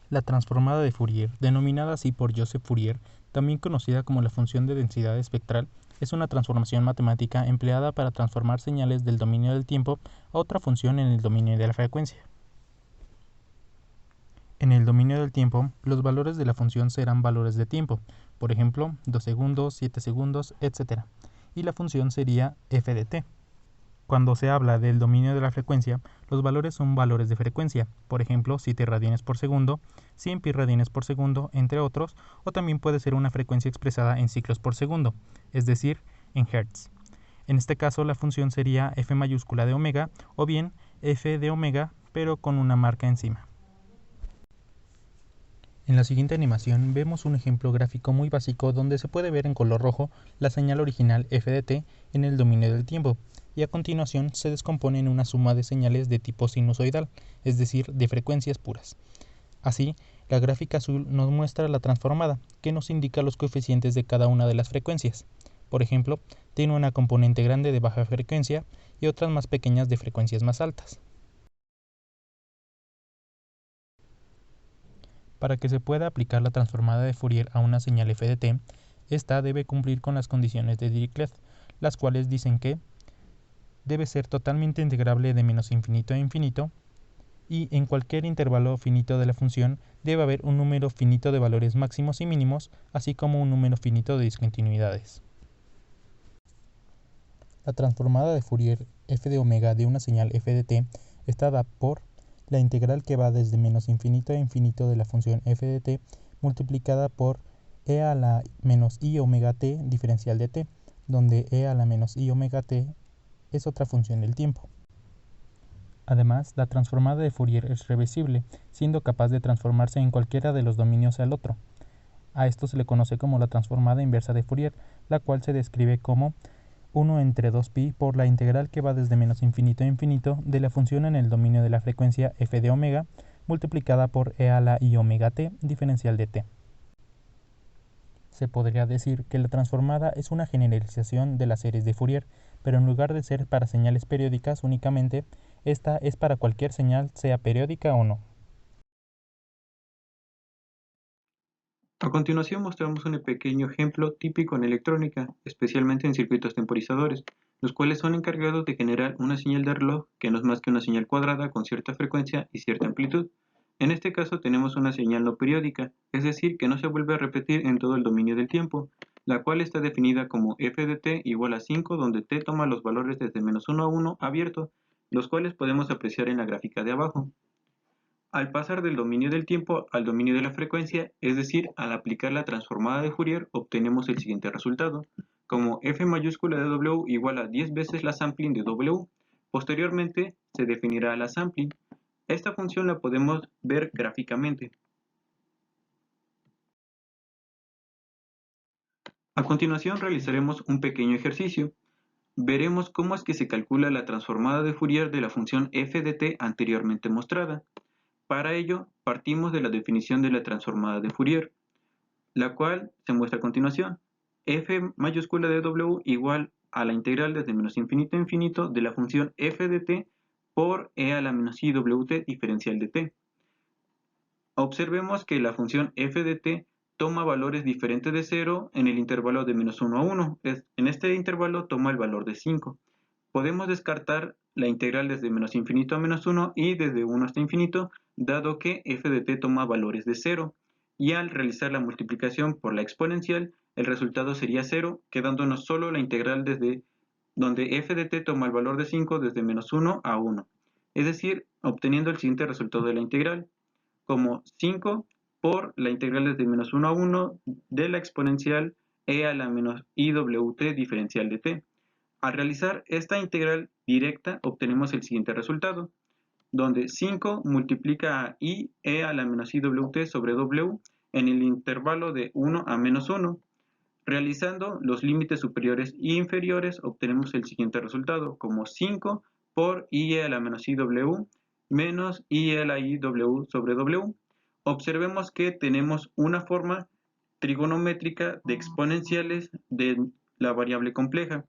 La transformada de Fourier, denominada así por Joseph Fourier, también conocida como la función de densidad espectral, es una transformación matemática empleada para transformar señales del dominio del tiempo a otra función en el dominio de la frecuencia. En el dominio del tiempo, los valores de la función serán valores de tiempo, por ejemplo, 2 segundos, 7 segundos, etc. Y la función sería f de t. Cuando se habla del dominio de la frecuencia, los valores son valores de frecuencia, por ejemplo, 7 radianes por segundo, 100 pi radianes por segundo, entre otros, o también puede ser una frecuencia expresada en ciclos por segundo, es decir, en hertz. En este caso, la función sería f mayúscula de omega, o bien f de omega, pero con una marca encima. En la siguiente animación vemos un ejemplo gráfico muy básico donde se puede ver en color rojo la señal original f de t en el dominio del tiempo, y a continuación se descompone en una suma de señales de tipo sinusoidal, es decir, de frecuencias puras. Así, la gráfica azul nos muestra la transformada, que nos indica los coeficientes de cada una de las frecuencias. Por ejemplo, tiene una componente grande de baja frecuencia y otras más pequeñas de frecuencias más altas. Para que se pueda aplicar la transformada de Fourier a una señal f de t, esta debe cumplir con las condiciones de Dirichlet, las cuales dicen que debe ser totalmente integrable de menos infinito a infinito, y en cualquier intervalo finito de la función debe haber un número finito de valores máximos y mínimos, así como un número finito de discontinuidades. La transformada de Fourier f de omega de una señal f de t está dada por la integral que va desde menos infinito a infinito de la función f de t multiplicada por e a la menos i omega t diferencial de t, donde e a la menos i omega t es otra función del tiempo. Además, la transformada de Fourier es reversible, siendo capaz de transformarse en cualquiera de los dominios al otro. A esto se le conoce como la transformada inversa de Fourier, la cual se describe como 1 entre 2pi por la integral que va desde menos infinito a infinito de la función en el dominio de la frecuencia f de omega multiplicada por e a la i omega t diferencial de t. Se podría decir que la transformada es una generalización de las series de Fourier, pero en lugar de ser para señales periódicas únicamente, esta es para cualquier señal, sea periódica o no. A continuación mostramos un pequeño ejemplo típico en electrónica, especialmente en circuitos temporizadores, los cuales son encargados de generar una señal de reloj que no es más que una señal cuadrada con cierta frecuencia y cierta amplitud. En este caso tenemos una señal no periódica, es decir, que no se vuelve a repetir en todo el dominio del tiempo, la cual está definida como f de t igual a 5, donde t toma los valores desde menos 1 a 1 abierto, los cuales podemos apreciar en la gráfica de abajo. Al pasar del dominio del tiempo al dominio de la frecuencia, es decir, al aplicar la transformada de Fourier, obtenemos el siguiente resultado, como f mayúscula de w igual a 10 veces la sampling de w. Posteriormente se definirá la sampling. Esta función la podemos ver gráficamente. A continuación realizaremos un pequeño ejercicio. Veremos cómo es que se calcula la transformada de Fourier de la función f de t anteriormente mostrada. Para ello, partimos de la definición de la transformada de Fourier, la cual se muestra a continuación. F mayúscula de w igual a la integral desde menos infinito a infinito de la función f de t por e a la menos i wt diferencial de t. Observemos que la función f de t toma valores diferentes de 0 en el intervalo de menos 1 a 1. En este intervalo toma el valor de 5. Podemos descartar la integral desde menos infinito a menos 1 y desde 1 hasta infinito, dado que f de t toma valores de 0. Y al realizar la multiplicación por la exponencial, el resultado sería 0, quedándonos solo la integral desde donde f de t toma el valor de 5 desde menos 1 a 1. Es decir, obteniendo el siguiente resultado de la integral, como 5 por la integral desde menos 1 a 1 de la exponencial e a la menos iwt diferencial de t. Al realizar esta integral directa obtenemos el siguiente resultado, donde 5 multiplica a i e a la menos iwt sobre w en el intervalo de 1 a menos 1. Realizando los límites superiores e inferiores obtenemos el siguiente resultado, como 5 por i e a la menos iw menos i e a la iw sobre w. Observemos que tenemos una forma trigonométrica de exponenciales de la variable compleja,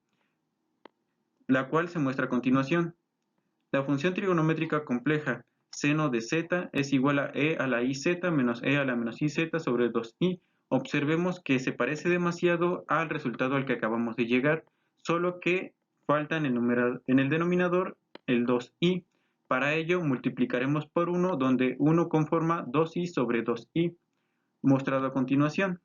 la cual se muestra a continuación. La función trigonométrica compleja seno de z es igual a e a la iz menos e a la menos iz sobre 2i. Observemos que se parece demasiado al resultado al que acabamos de llegar, solo que falta en el denominador el 2i. Para ello multiplicaremos por 1, donde 1 conforma 2i sobre 2i, mostrado a continuación.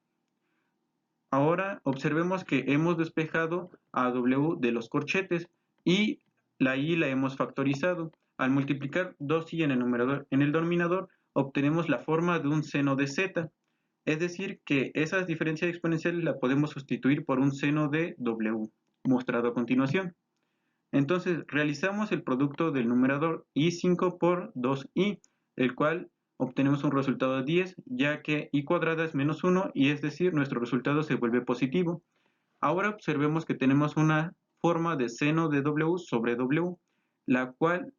Ahora observemos que hemos despejado a w de los corchetes y la i la hemos factorizado. Al multiplicar 2i en el denominador, obtenemos la forma de un seno de z. Es decir, que esas diferencias exponenciales la podemos sustituir por un seno de w, mostrado a continuación. Entonces, realizamos el producto del numerador i5 por 2i, el cual obtenemos un resultado de 10, ya que i cuadrada es menos 1, y es decir, nuestro resultado se vuelve positivo. Ahora observemos que tenemos una forma de seno de w sobre w, la cual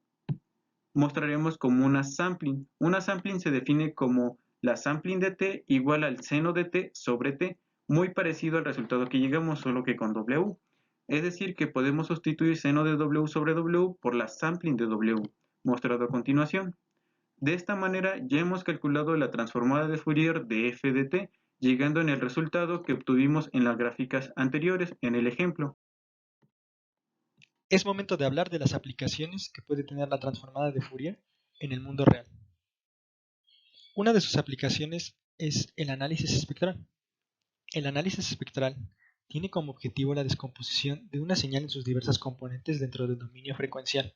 mostraremos como una sampling. Una sampling se define como la sampling de t igual al seno de t sobre t, muy parecido al resultado que llegamos, solo que con w. Es decir, que podemos sustituir seno de w sobre w por la sampling de w, mostrado a continuación. De esta manera ya hemos calculado la transformada de Fourier de f de t, llegando en el resultado que obtuvimos en las gráficas anteriores en el ejemplo. Es momento de hablar de las aplicaciones que puede tener la transformada de Fourier en el mundo real. Una de sus aplicaciones es el análisis espectral. El análisis espectral tiene como objetivo la descomposición de una señal en sus diversas componentes dentro del dominio frecuencial.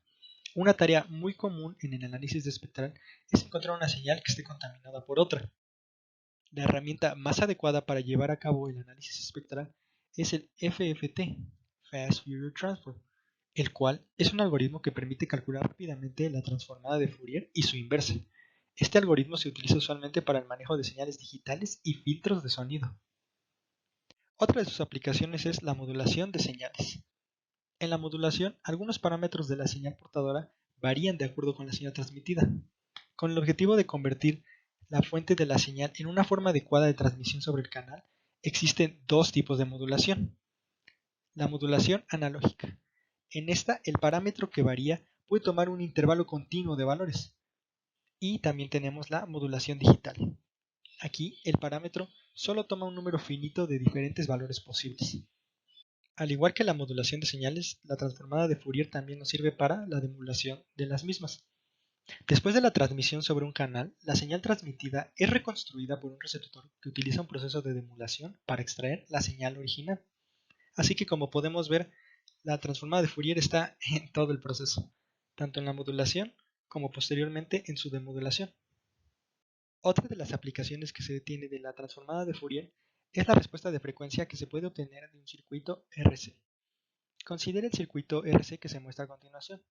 Una tarea muy común en el análisis espectral es encontrar una señal que esté contaminada por otra. La herramienta más adecuada para llevar a cabo el análisis espectral es el FFT, Fast Fourier Transform, el cual es un algoritmo que permite calcular rápidamente la transformada de Fourier y su inversa. Este algoritmo se utiliza usualmente para el manejo de señales digitales y filtros de sonido. Otra de sus aplicaciones es la modulación de señales. En la modulación, algunos parámetros de la señal portadora varían de acuerdo con la señal transmitida, con el objetivo de convertir la fuente de la señal en una forma adecuada de transmisión sobre el canal. Existen dos tipos de modulación. La modulación analógica. En esta, el parámetro que varía puede tomar un intervalo continuo de valores. Y también tenemos la modulación digital. Aquí, el parámetro solo toma un número finito de diferentes valores posibles. Al igual que la modulación de señales, la transformada de Fourier también nos sirve para la demodulación de las mismas. Después de la transmisión sobre un canal, la señal transmitida es reconstruida por un receptor que utiliza un proceso de demodulación para extraer la señal original. Así que, como podemos ver, la transformada de Fourier está en todo el proceso, tanto en la modulación como posteriormente en su demodulación. Otra de las aplicaciones que se tiene de la transformada de Fourier es la respuesta de frecuencia que se puede obtener de un circuito RC. Considere el circuito RC que se muestra a continuación.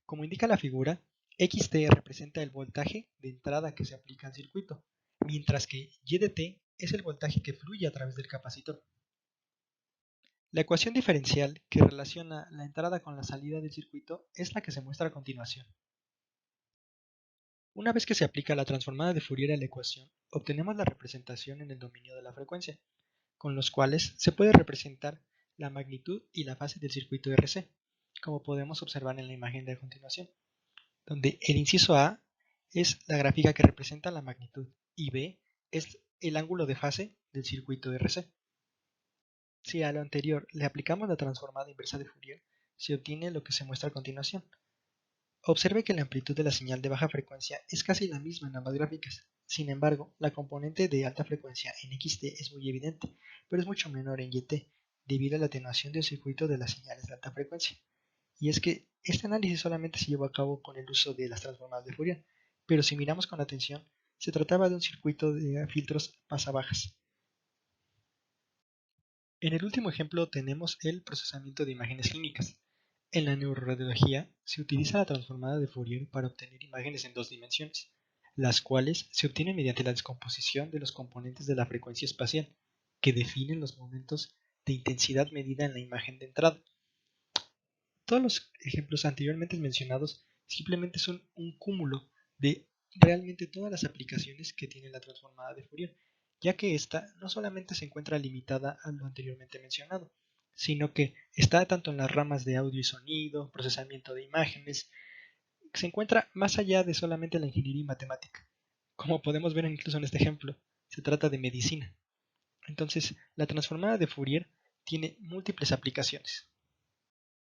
Como indica la figura, XT representa el voltaje de entrada que se aplica al circuito, mientras que Y de T es el voltaje que fluye a través del capacitor. La ecuación diferencial que relaciona la entrada con la salida del circuito es la que se muestra a continuación. Una vez que se aplica la transformada de Fourier a la ecuación, obtenemos la representación en el dominio de la frecuencia, con los cuales se puede representar la magnitud y la fase del circuito RC, como podemos observar en la imagen de a continuación, donde el inciso A es la gráfica que representa la magnitud y B es el ángulo de fase del circuito RC. Si a lo anterior le aplicamos la transformada inversa de Fourier, se obtiene lo que se muestra a continuación. Observe que la amplitud de la señal de baja frecuencia es casi la misma en ambas gráficas. Sin embargo, la componente de alta frecuencia en XT es muy evidente, pero es mucho menor en YT, debido a la atenuación del circuito de las señales de alta frecuencia. Y es que este análisis solamente se llevó a cabo con el uso de las transformadas de Fourier, pero si miramos con atención, se trataba de un circuito de filtros pasabajas. En el último ejemplo tenemos el procesamiento de imágenes clínicas. En la neuroradiología se utiliza la transformada de Fourier para obtener imágenes en dos dimensiones, las cuales se obtienen mediante la descomposición de los componentes de la frecuencia espacial, que definen los momentos de intensidad medida en la imagen de entrada. Todos los ejemplos anteriormente mencionados simplemente son un cúmulo de realmente todas las aplicaciones que tiene la transformada de Fourier, ya que ésta no solamente se encuentra limitada a lo anteriormente mencionado, sino que está tanto en las ramas de audio y sonido, procesamiento de imágenes, se encuentra más allá de solamente la ingeniería matemática. Como podemos ver incluso en este ejemplo, se trata de medicina. Entonces, la transformada de Fourier tiene múltiples aplicaciones.